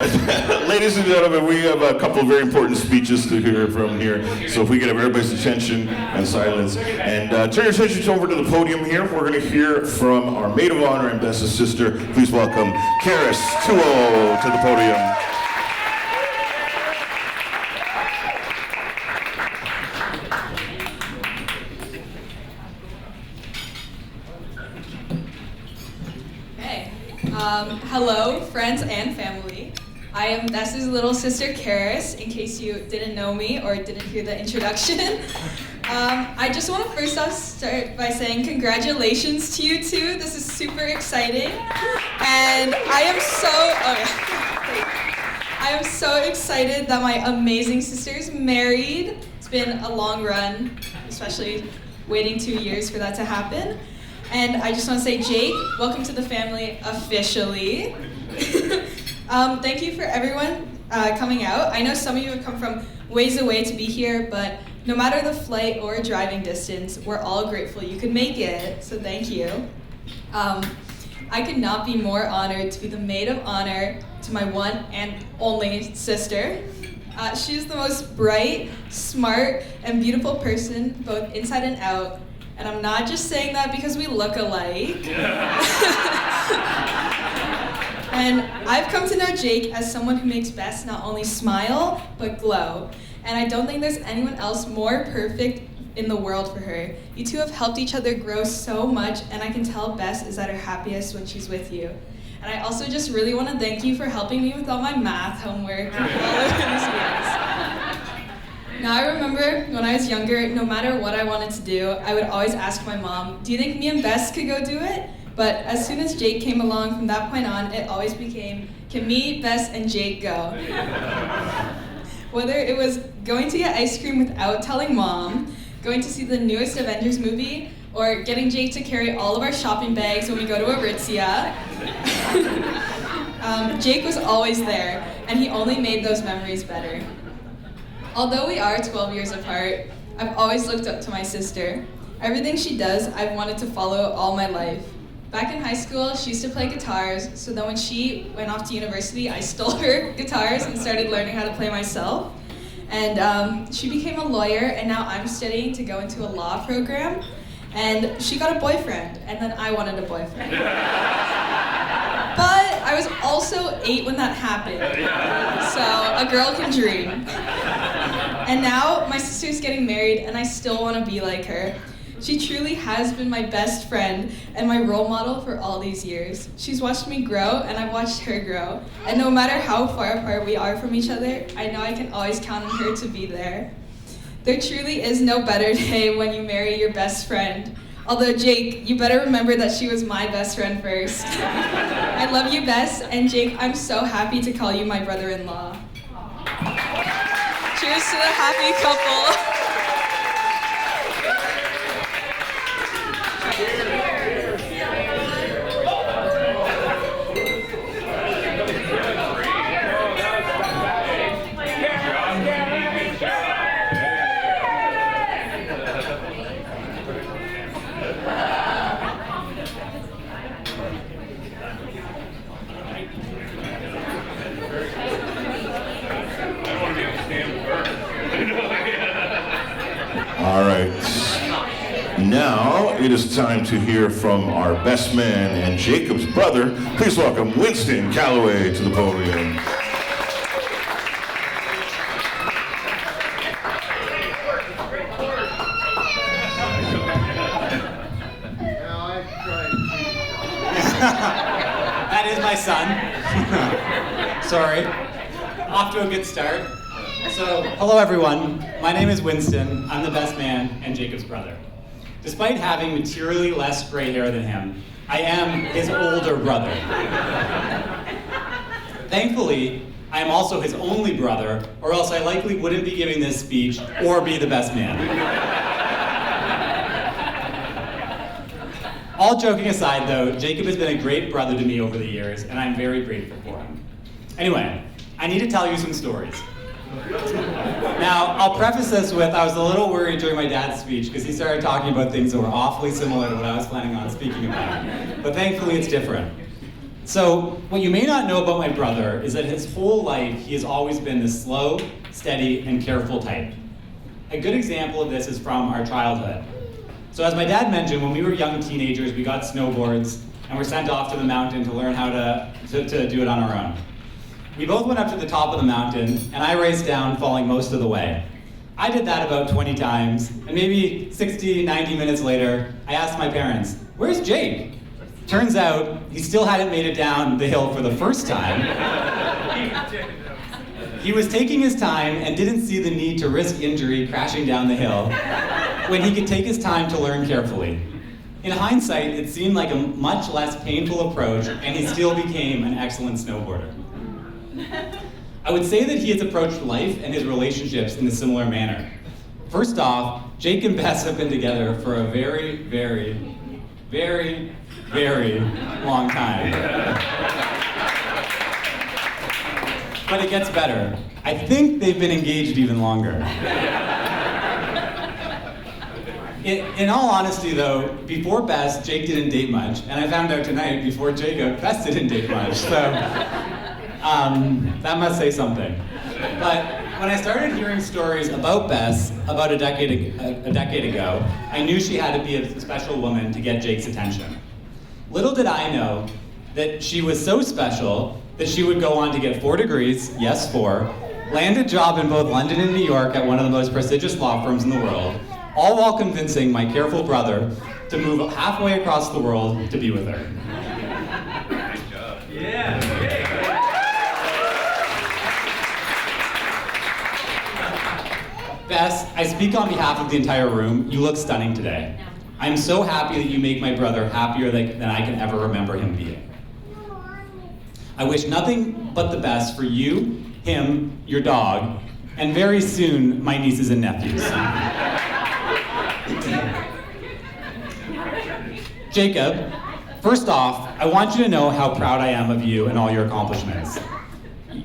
Ladies and gentlemen, we have a couple of very important speeches to hear from here. So if we could have everybody's attention and silence. And turn your attention over to the podium here. We're going to hear from our maid of honor and best sister. Please welcome Karis Tuo to the podium. Hello, friends and family. I am Ness's little sister, Karis, in case you didn't know me or didn't hear the introduction. I just want to first off start by saying congratulations to you two. This is super exciting. And I am so excited that my amazing sister is married. It's been a long run, especially waiting 2 years for that to happen. And I just want to say, Jake, welcome to the family officially. Thank you for everyone coming out. I know some of you have come from ways away to be here, but no matter the flight or driving distance, we're all grateful you could make it, so thank you. I could not be more honored to be the maid of honor to my one and only sister. She's the most bright, smart, and beautiful person, both inside and out. And I'm not just saying that because we look alike. And I've come to know Jake as someone who makes Bess not only smile, but glow. And I don't think there's anyone else more perfect in the world for her. You two have helped each other grow so much, and I can tell Bess is at her happiest when she's with you. And I also just really want to thank you for helping me with all my math homework all over these years. Now I remember when I was younger, no matter what I wanted to do, I would always ask my mom, do you think me and Bess could go do it? But as soon as Jake came along, from that point on, it always became, can me, Bess, and Jake go? Whether it was going to get ice cream without telling mom, going to see the newest Avengers movie, or getting Jake to carry all of our shopping bags when we go to Aritzia, Jake was always there, and he only made those memories better. Although we are 12 years apart, I've always looked up to my sister. Everything she does, I've wanted to follow all my life. Back in high school, she used to play guitars, so then when she went off to university, I stole her guitars and started learning how to play myself. And she became a lawyer, and now I'm studying to go into a law program. And she got a boyfriend, and then I wanted a boyfriend. But I was also 8 when that happened, so a girl can dream. And now my sister's getting married, and I still want to be like her. She truly has been my best friend and my role model for all these years. She's watched me grow, and I've watched her grow. And no matter how far apart we are from each other, I know I can always count on her to be there. There truly is no better day when you marry your best friend. Although, Jake, you better remember that she was my best friend first. I love you, Bess, and Jake, I'm so happy to call you my brother-in-law. Cheers to the happy couple. All right. Now it is time to hear from our best man and Jacob's brother. Please welcome Winston Calloway to the podium. That is my son. Sorry. Off to a good start. So, hello everyone. My name is Winston. I'm the best man and Jacob's brother. Despite having materially less gray hair than him, I am his older brother. Thankfully, I am also his only brother, or else I likely wouldn't be giving this speech or be the best man. All joking aside though, Jacob has been a great brother to me over the years, and I'm very grateful for him. Anyway, I need to tell you some stories. Now, I'll preface this with, I was a little worried during my dad's speech because he started talking about things that were awfully similar to what I was planning on speaking about. But thankfully it's different. So, what you may not know about my brother is that his whole life he has always been the slow, steady, and careful type. A good example of this is from our childhood. So as my dad mentioned, when we were young teenagers, we got snowboards and were sent off to the mountain to learn how to do it on our own. We both went up to the top of the mountain, and I raced down, falling most of the way. I did that about 20 times, and maybe 60, 90 minutes later, I asked my parents, "Where's Jake?" Turns out, he still hadn't made it down the hill for the first time. He was taking his time and didn't see the need to risk injury crashing down the hill when he could take his time to learn carefully. In hindsight, it seemed like a much less painful approach, and he still became an excellent snowboarder. I would say that he has approached life and his relationships in a similar manner. First off, Jake and Bess have been together for a very, very, very, very long time. But it gets better. I think they've been engaged even longer. In all honesty though, before Bess, Jake didn't date much, and I found out tonight, before Jacob, Bess didn't date much, so that must say something. But when I started hearing stories about Bess about a decade ago, I knew she had to be a special woman to get Jake's attention. Little did I know that she was so special that she would go on to get 4 degrees, yes 4, land a job in both London and New York at one of the most prestigious law firms in the world, all while convincing my careful brother to move halfway across the world to be with her. Nice job. Yeah. Bess, I speak on behalf of the entire room. You look stunning today. I'm so happy that you make my brother happier than I can ever remember him being. I wish nothing but the best for you, him, your dog, and very soon, my nieces and nephews. Jacob, first off, I want you to know how proud I am of you and all your accomplishments.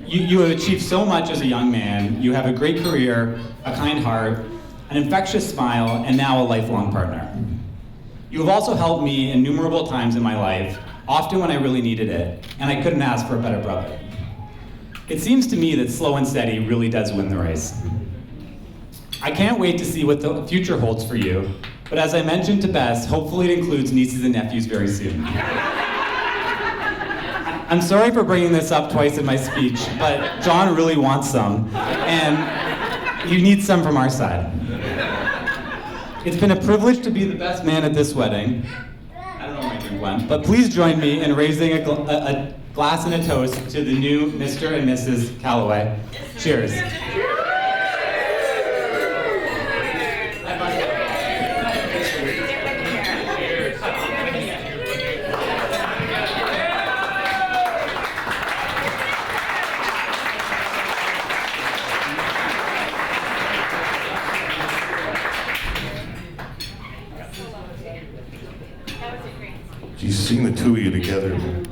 You have achieved so much as a young man. You have a great career, a kind heart, an infectious smile, and now a lifelong partner. You have also helped me innumerable times in my life, often when I really needed it, and I couldn't ask for a better brother. It seems to me that slow and steady really does win the race. I can't wait to see what the future holds for you, but as I mentioned to Bess, hopefully it includes nieces and nephews very soon. I'm sorry for bringing this up twice in my speech, but John really wants some, and you need some from our side. It's been a privilege to be the best man at this wedding. I don't know where my drink went, but please join me in raising a glass and a toast to the new Mr. and Mrs. Calloway. Cheers. Geez, seeing the two of you together, man.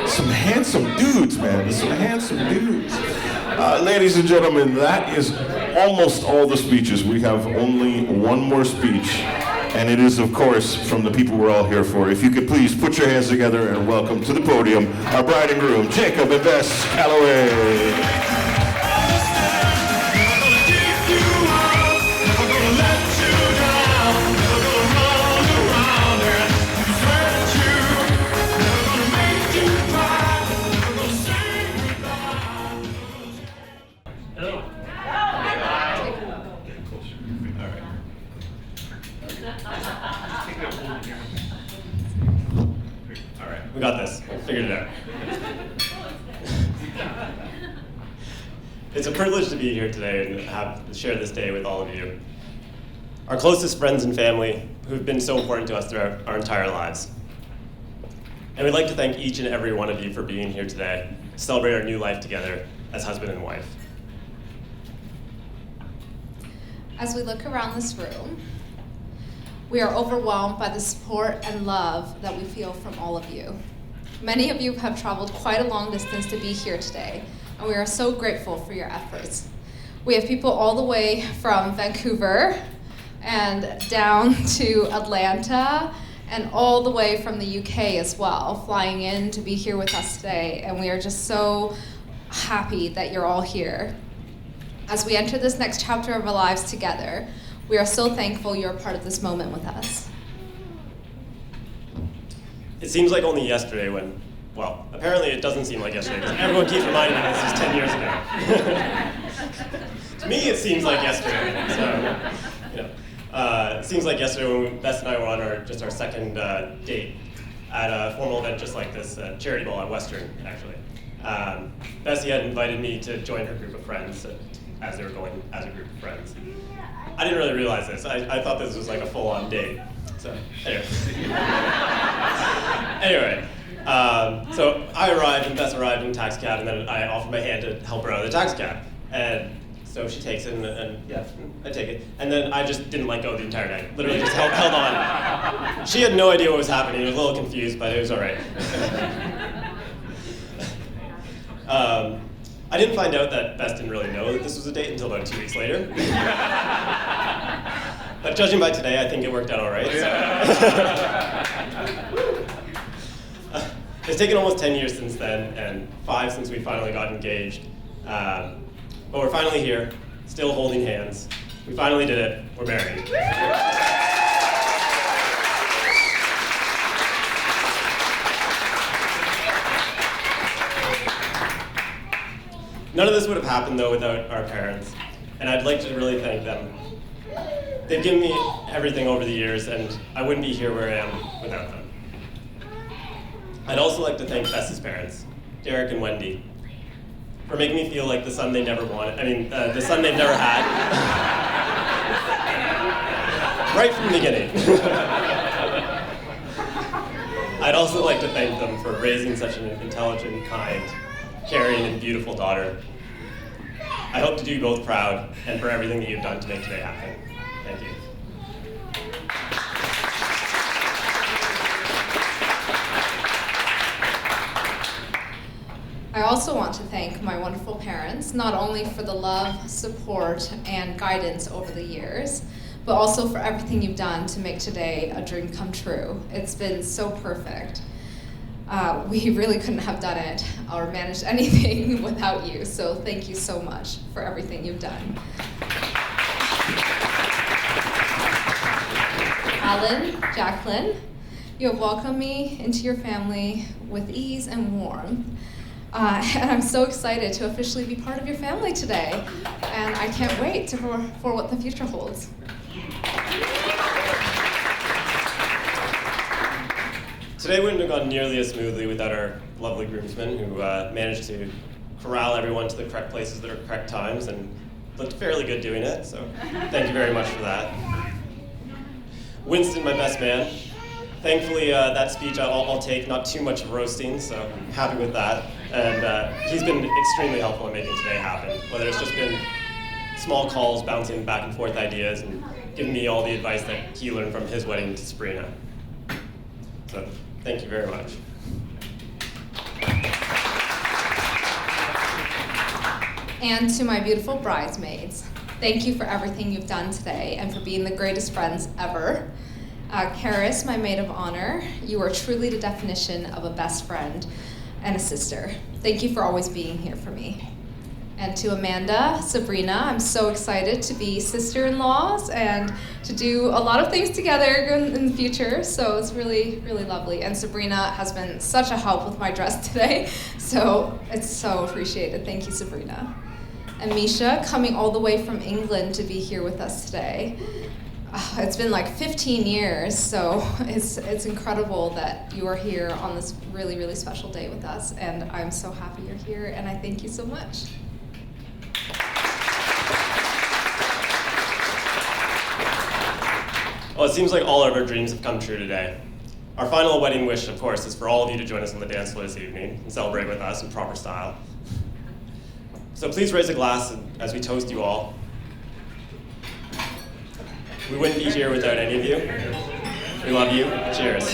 Some handsome dudes, man. Some handsome dudes. Ladies and gentlemen, that is almost all the speeches. We have only one more speech, and it is, of course, from the people we're all here for. If you could please put your hands together and welcome to the podium our bride and groom, Jacob and Bess Calloway. We got this. Figured it out. It's a privilege to be here today and share this day with all of you. Our closest friends and family who've been so important to us throughout our entire lives. And we'd like to thank each and every one of you for being here today to celebrate our new life together as husband and wife. As we look around this room, we are overwhelmed by the support and love that we feel from all of you. Many of you have traveled quite a long distance to be here today, and we are so grateful for your efforts. We have people all the way from Vancouver, and down to Atlanta, and all the way from the UK as well, flying in to be here with us today. And we are just so happy that you're all here. As we enter this next chapter of our lives together, we are so thankful you're a part of this moment with us. It seems like only yesterday when, well, apparently it doesn't seem like yesterday because everyone keeps reminding me this is 10 years ago. To me, it seems like yesterday. So, it seems like yesterday when Bess and I were on our second date at a formal event just like this, charity ball at Western, actually. Bessie had invited me to join her group of friends as they were going as a group of friends. I didn't really realize this. I thought this was like a full-on date. So, anyway. So I arrived and Bess arrived in a taxi cab, and then I offered my hand to help her out of the taxi cab. And so she takes it, and yeah, I take it. And then I just didn't let go the entire night. Literally just held on. She had no idea what was happening. I was a little confused, but it was all right. I didn't find out that Bess didn't really know that this was a date until about 2 weeks later. But judging by today, I think it worked out all right. So. It's taken almost 10 years since then, and 5 since we finally got engaged. But we're finally here, still holding hands. We finally did it. We're married. None of this would have happened, though, without our parents, and I'd like to really thank them. They've given me everything over the years, and I wouldn't be here where I am without them. I'd also like to thank Bess's parents, Derek and Wendy, for making me feel like the son they never wanted. The son they've never had. Right from the beginning. I'd also like to thank them for raising such an intelligent, kind, caring, and beautiful daughter. I hope to do you both proud, and for everything that you've done to make today happen. Thank you. I also want to thank my wonderful parents, not only for the love, support, and guidance over the years, but also for everything you've done to make today a dream come true. It's been so perfect. We really couldn't have done it or managed anything without you, so thank you so much for everything you've done. Alan, Jacqueline, you have welcomed me into your family with ease and warmth. And I'm so excited to officially be part of your family today. And I can't wait for what the future holds. Today wouldn't have gone nearly as smoothly without our lovely groomsmen who managed to corral everyone to the correct places at the correct times and looked fairly good doing it, so thank you very much for that. Winston, my best man. Thankfully, that speech I'll take, not too much roasting, so I'm happy with that. And he's been extremely helpful in making today happen, whether it's just been small calls, bouncing back and forth ideas, and giving me all the advice that he learned from his wedding to Sabrina. So, thank you very much. And to my beautiful bridesmaids, thank you for everything you've done today and for being the greatest friends ever. Karis, my maid of honor, you are truly the definition of a best friend and a sister. Thank you for always being here for me. And to Amanda, Sabrina, I'm so excited to be sister-in-laws and to do a lot of things together in the future, so it's really, really lovely. And Sabrina has been such a help with my dress today, so it's so appreciated. Thank you, Sabrina. And Misha, coming all the way from England to be here with us today. It's been like 15 years, so it's incredible that you are here on this really, really special day with us, and I'm so happy you're here, and I thank you so much. Well, it seems like all of our dreams have come true today. Our final wedding wish, of course, is for all of you to join us on the dance floor this evening and celebrate with us in proper style. So please raise a glass as we toast you all. We wouldn't be here without any of you. We love you. Cheers.